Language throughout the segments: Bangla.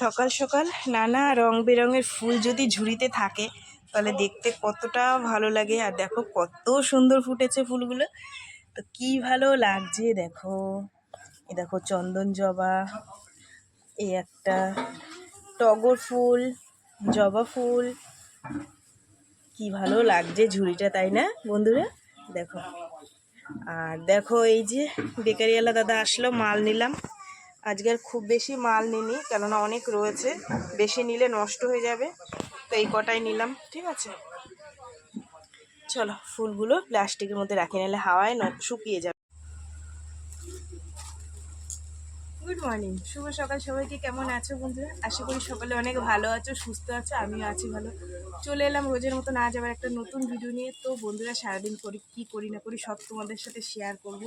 সকাল সকাল নানা রং বেরঙের ফুল যদি ঝুড়িতে থাকে তাহলে দেখতে কতটা ভালো লাগে। আর দেখো কত সুন্দর ফুটেছে ফুলগুলো, তো কি ভালো লাগছে দেখো। এ দেখো চন্দন জবা, এই একটা টগর ফুল, জবা ফুল, কি ভালো লাগছে ঝুড়িটা, তাই না বন্ধুরা? দেখো, আর দেখো এই যে বেকারিওয়ালা দাদা আসলো, মাল নিলাম। আজকে আর খুব বেশি মাল নিনি, কেননা অনেক রয়েছে, বেশি নিলে নষ্ট হয়ে যাবে, তো এই কটাই নিলাম। ঠিক আছে, চলো ফুলগুলো প্লাস্টিকের মধ্যে রাখি, নাহলে হাওয়ায় শুকিয়ে যাবে। গুড মর্নিং, শুভ সকাল সবাইকে। কেমন আছো বন্ধুরা? আশা করি সকালে অনেক ভালো আছো, সুস্থ আছো, আমিও আছি ভালো। চলে এলাম রোজের মতো আজ আবার একটা নতুন ভিডিও নিয়ে। তো বন্ধুরা, সারাদিন কী করি না করি সব তোমাদের সাথে শেয়ার করব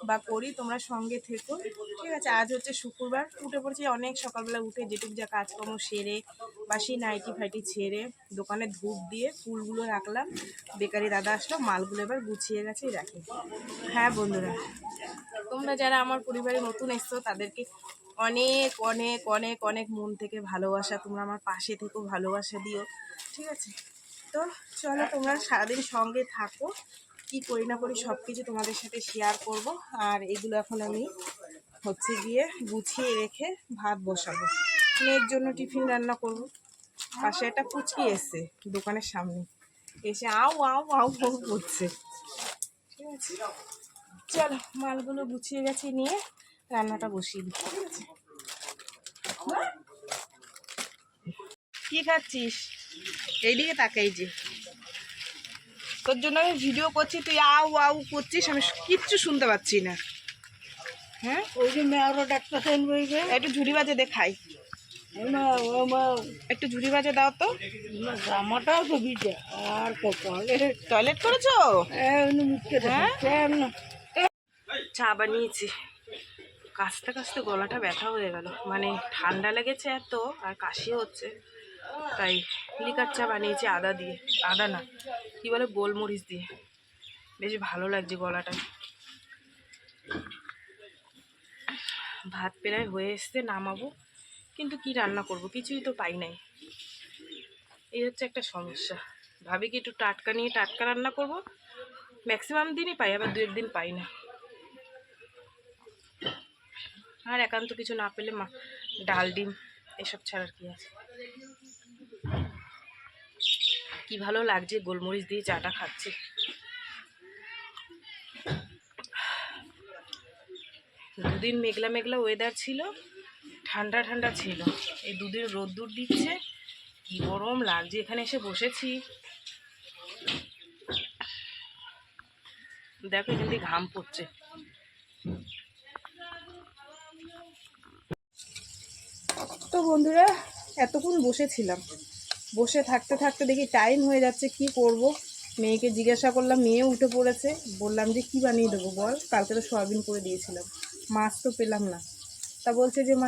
বা করি, তোমরা সঙ্গে থেকো। ঠিক আছে, আজ হচ্ছে শুক্রবার, উঠে পড়েছি অনেক সকালবেলা, উঠে যেটুকু যা কাজকর্ম সেরে, বাসি নাইটি ফাইটি ছেড়ে, দোকানে ধূপ দিয়ে ফুলগুলো রাখলাম। বেকারি দাদা আসলো, মালগুলো এবার গুছিয়ে গেছে রাখি। হ্যাঁ বন্ধুরা, তোমরা যারা আমার পরিবারে নতুন এসছো তাদেরকে অনেক অনেক অনেক অনেক মন থেকে ভালোবাসা। তোমরা আমার পাশে থেকেও ভালোবাসা দিও, ঠিক আছে? তো চলো, তোমরা সারাদিন সঙ্গে থাকো, কি করি না করি সব কিছু তোমাদের সাথে শেয়ার করব। আর এগুলো এখন আমি হচ্ছে গিয়ে গুছিয়ে রেখে ভাত বসাবো, মেয়ের জন্য টিফিন রান্না করব। পাশে একটা পুচকি এসছে দোকানের সামনে, এসে আউ আউ আউ আউ করছে। ঠিক আছে, চলো মালগুলো গুছিয়ে গেছে, নিয়ে রান্নাটা বসিয়ে দিই। ঠিক আছে, কি খাচ্ছিস? এইদিকে তাকাই, যে তোর জন্য আমি ভিডিও করছি, তুই আউ আউ করছিস, আমি কিচ্ছু শুনতে পাচ্ছি না। হ্যাঁ, ওই যে মেয়ারও ডাক্তার একটু ঝুড়ি বাজে দেখাই, একটু ঝুড়ি বাজে দাও তো। জামাটাও তো ভিজে, আর কপালে টয়লেট করেছো? চা বানিয়েছি, কাশতে কাশতে গলাটা ব্যথা হয়ে গেল, মানে ঠান্ডা লেগেছে এত, আর কাশি হচ্ছে, তাই লিকার চা বানিয়েছি আদা দিয়ে, আদা না কি বলে, গোলমরিচ দিয়ে, বেশ ভালো লাগছে গলাটা। ভাত প্রায় হয়ে এসছে, নামাবো, কিন্তু কি রান্না করব কিছুই তো পাই নাই, এই হচ্ছে একটা সমস্যা। ভাবি কি একটু টাটকা নিয়ে টাটকা রান্না করব, ম্যাক্সিমাম দিনই পাই, আবার 2 একদিন পাই না। আর একান্ত কিছু না পেলে ডাল ডিম এসব ছাড়ার কি আছে। কি ভালো লাগছে গোলমরিচ দিয়ে চাটা খাচ্ছি। দুদিন মেঘলা মেঘলা ওয়েদার ছিল, ঠান্ডা ঠান্ডা ছিল, এই দুদিন রোদ্দুর দিচ্ছে, কি গরম লাগছে। এখানে এসে বসেছি, দেখো এখান থেকে ঘাম পড়ছে। তো বন্ধুরা, এতক্ষণ বসেছিলাম, বসে থাকতে থাকতে দেখি টাইম হয়ে যাচ্ছে, কি করব। মেয়েকে জিজ্ঞাসা করলাম, মেয়ে উঠে পড়েছে, বললাম যে কি বানিয়ে দেবো বল, কালকে তো সয়াবিন করে দিয়েছিলাম, মাছ তো পেলাম না। তা বলছে যে মা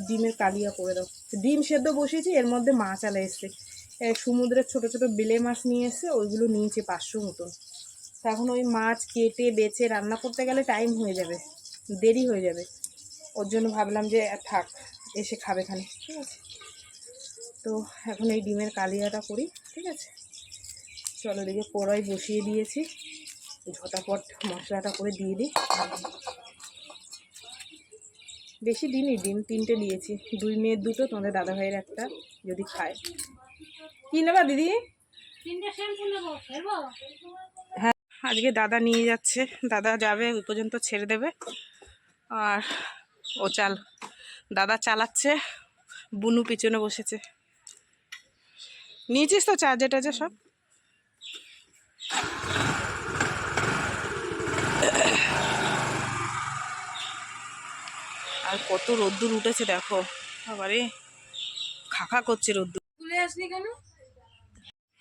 ডিমের কালিয়া করে দাও। ডিম সেদ্ধ বসিয়েছি, এর মধ্যে মাছ আলা এসছে, সমুদ্রের ছোট ছোট বেলে মাছ নিয়ে এসছে, ওইগুলো নিয়েছে 500 মতন। তখন ওই মাছ কেটে বেছে রান্না করতে গেলে টাইম হয়ে যাবে, দেরি হয়ে যাবে, ওর জন্য ভাবলাম যে থাক, এসে খাবে খানে। ঠিক আছে, তো এখন এই ডিমের কালিয়াটা করি। ঠিক আছে, চলো দিকে কড়াই বসিয়ে দিয়েছি, ঝটাপট মশলাটা করে দিয়ে দিই। বেশি দিনই, ডিম 3টে দিয়েছি, 2 মেয়ের 2টো, তোমাদের দাদা ভাইয়ের একটা, যদি খায়। কি নেবা দিদি? হ্যাঁ, আজকে দাদা নিয়ে যাচ্ছে, দাদা যাবে ওই পর্যন্ত ছেড়ে দেবে। আর ও দাদা চালাচ্ছে, বুনু পিছনে বসেছে। নিয়েছিস তো চার্জার টার্জার সব? আর কত রোদ্দুর উঠেছে দেখো, আবারে খাখা করছে রোদ্দুর। তুলে আসলি কেন?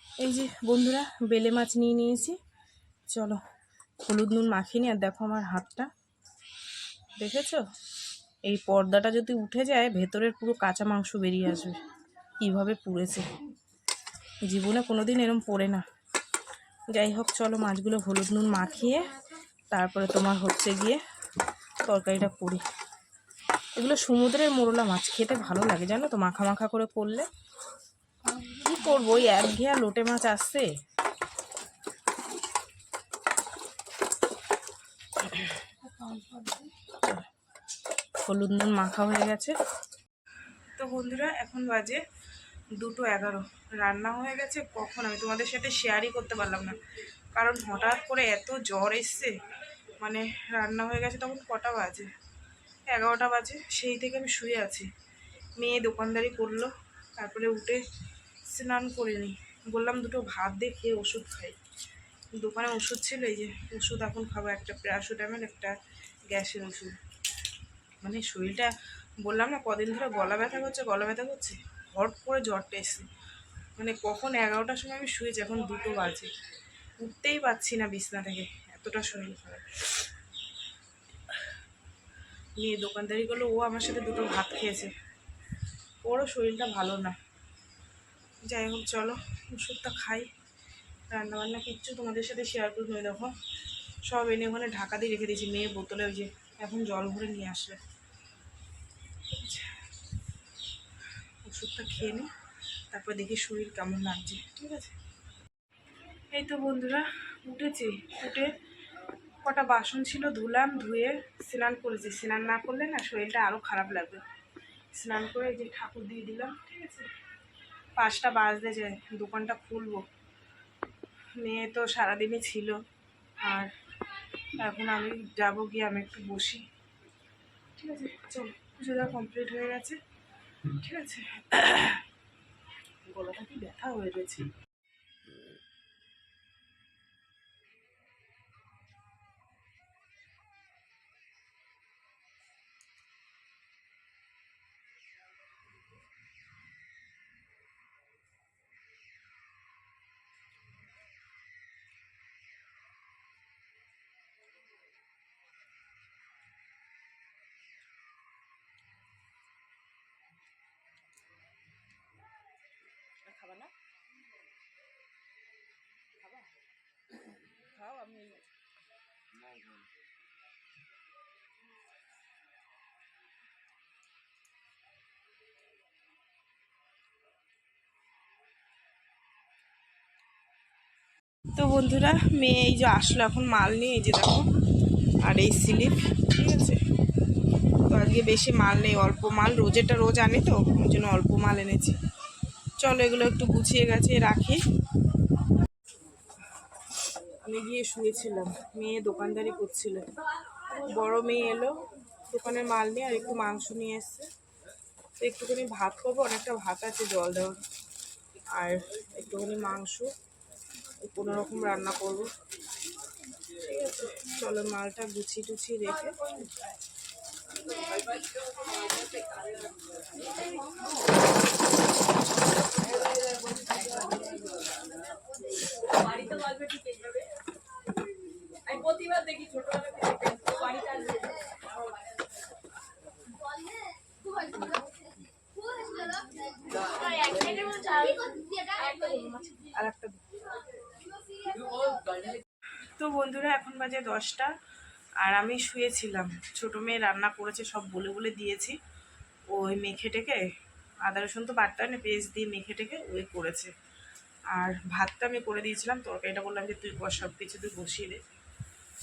এই যে বন্ধুরা, বেলে মাছ নিয়ে নিয়েছি, চলো হলুদ নুন মাখিয়ে নি। আর দেখো আমার হাতটা, দেখেছো? এই পর্দাটা যদি উঠে যায়, ভেতরের পুরো কাঁচা মাংস বেরিয়ে আসবে, কীভাবে পুড়েছে, জীবনে কোনোদিন এরম পড়ে না। যাই হোক, চলো মাছগুলো হলুদ নুন মাখিয়ে তারপরে তোমার হচ্ছে গিয়ে তরকারিটা করি। এগুলো সমুদ্রের মোরলা মাছ, খেতে ভালো লাগে জানো তো, মাখা মাখা করে করলে। কি করবো, ওই একঘেয়া লোটে মাছ আসছে। হলুদ নুন মাখা হয়ে গেছে। তো বন্ধুরা এখন বাজে 2:11, রান্না হয়ে গেছে কখন আমি তোমাদের সাথে শেয়ারই করতে পারলাম না, কারণ হঠাৎ করে এত জ্বর এসছে। মানে রান্না হয়ে গেছে তখন কটা বাজে, 11টা বাজে, সেই থেকে আমি শুয়ে আছি। মেয়ে দোকানদারি করলো, তারপরে উঠে স্নান করে নিই, বললাম দুটো ভাত দিয়ে খেয়ে ওষুধ খাই। দোকানে ওষুধ ছিল, এই যে ওষুধ এখন খাবো, একটা প্যারাসিটামল, একটা গ্যাসের ওষুধ। মানে শরীরটা বললাম না কদিন ধরে গলা ব্যথা করছে, হট করে জ্বরটা এসছে। মানে কখন 11টার সময় আমি শুয়েছি, এখন 2টো বাজে, উঠতেই পারছি না বিছনা থেকে, এতটা শরীর খারাপ। নিয়ে দোকানদারি করলো, ও আমার সাথে দুটো ভাত খেয়েছে, ওরও শরীরটা ভালো না। যাই হোক চলো ওষুধটা খাই, রান্নাবান্না কিচ্ছু তোমাদের সাথে শেয়ার করবো। দেখো সব এনে ওখানে ঢাকা দিয়ে রেখে দিয়েছি, মেয়ের বোতলে ওই যে এখন জল ভরে নিয়ে আসবে। ওষুধটা খেয়ে নিই, তারপর দেখি শরীর কেমন লাগছে, ঠিক আছে। এই তো বন্ধুরা উঠেছি, উঠে কটা বাসন ছিল ধুলাম, ধুয়ে স্নান করেছি। স্নান না করলে না শরীরটা আরও খারাপ লাগবে। স্নান করে যে ঠাকুর দিয়ে দিলাম, ঠিক আছে। 5টা বাজতে যায়, দোকানটা খুলবো। মেয়ে তো সারাদিনই ছিল, আর এখন আমি যাবো, গিয়ে আমি একটু বসি, ঠিক আছে। চল, পুজো দেওয়া কমপ্লিট হয়ে গেছে, ঠিক আছে। গলাটা কি ব্যথা হয়ে গেছে। খাবা না? খাবা? খাও, আমি তো বন্ধুরা মেয়ে এই যে আসলো এখন মাল নিয়ে, এই যে দেখো, আর এই স্লিপ, ঠিক আছে। তো আজকে বেশি মাল নেই, অল্প মাল, রোজেরটা রোজ আনি তো, ওই জন্য অল্প মাল এনেছি। চলো এগুলো একটু গুছিয়ে গেছে রাখি। আমি গিয়ে শুয়েছিলাম, মেয়ে দোকানদারি করছিল। বড় মেয়ে এলো দোকানের মাল নিয়ে, আর একটু মাংস নিয়ে এসছে। তো একটুখানি ভাত করবো, অনেকটা ভাত আছে জল দেওয়ার, আর একটুখানি মাংস কোনো রকম রান্না করবো, ঠিক আছে। চলো মালটা গুছিয়ে টুছিয়ে রেখে আর একটা। তো বন্ধুরা এখন বাজে 10টা, আর আমি শুয়েছিলাম। ছোটো মেয়ে রান্না করেছে, সব বলে বলে দিয়েছি। ওই মেখে টেকে, আদা রসুন তো বাটতে হয় না, পেস্ট দিয়ে মেখে টেকে ওই করেছে। আর ভাতটা আমি করে দিয়েছিলাম, তরকারিটা বললাম যে তুই সব কিছু তুই বসিয়ে দে।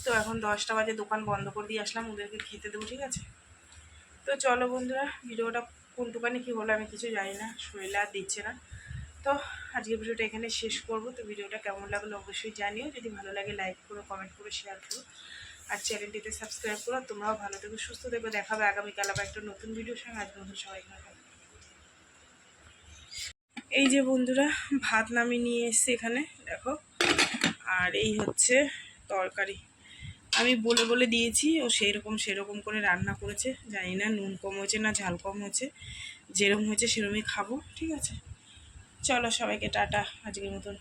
তো এখন 10টা বাজে, দোকান বন্ধ করে দিয়ে আসলাম, ওদেরকে খেতে দেবো, ঠিক আছে। তো চলো বন্ধুরা, ভিডিওটা কোনটুকানি কী হলো আমি কিছু জানি না, শরীরে আর দিচ্ছে না। তো আজকে ভিডিওটা এখানে শেষ করব। তো ভিডিওটা কেমন লাগলো অবশ্যই জানিও, যদি ভালো লাগে লাইক করো, কমেন্ট করো, শেয়ার করো, আর চ্যানেলটিতে সাবস্ক্রাইব করো। তোমরাও ভালো থেকো, সুস্থ থেকো, দেখাবে আগামীকাল আবার একটা নতুন ভিডিওর সঙ্গে। আজ বন্ধু সবাই ভালো। এই যে বন্ধুরা ভাত নামিয়ে নিয়ে এসছি এখানে দেখো, আর এই হচ্ছে তরকারি। আমি বলে বলে দিয়েছি, ও সেরকম করে রান্না করেছে। জানি না নুন কম হয়েছে না ঝাল কম হয়েছে, যেরকম হয়েছে সেরকমই খাবো, ঠিক আছে। চলো সবাইকে টাটা আজকের মতন।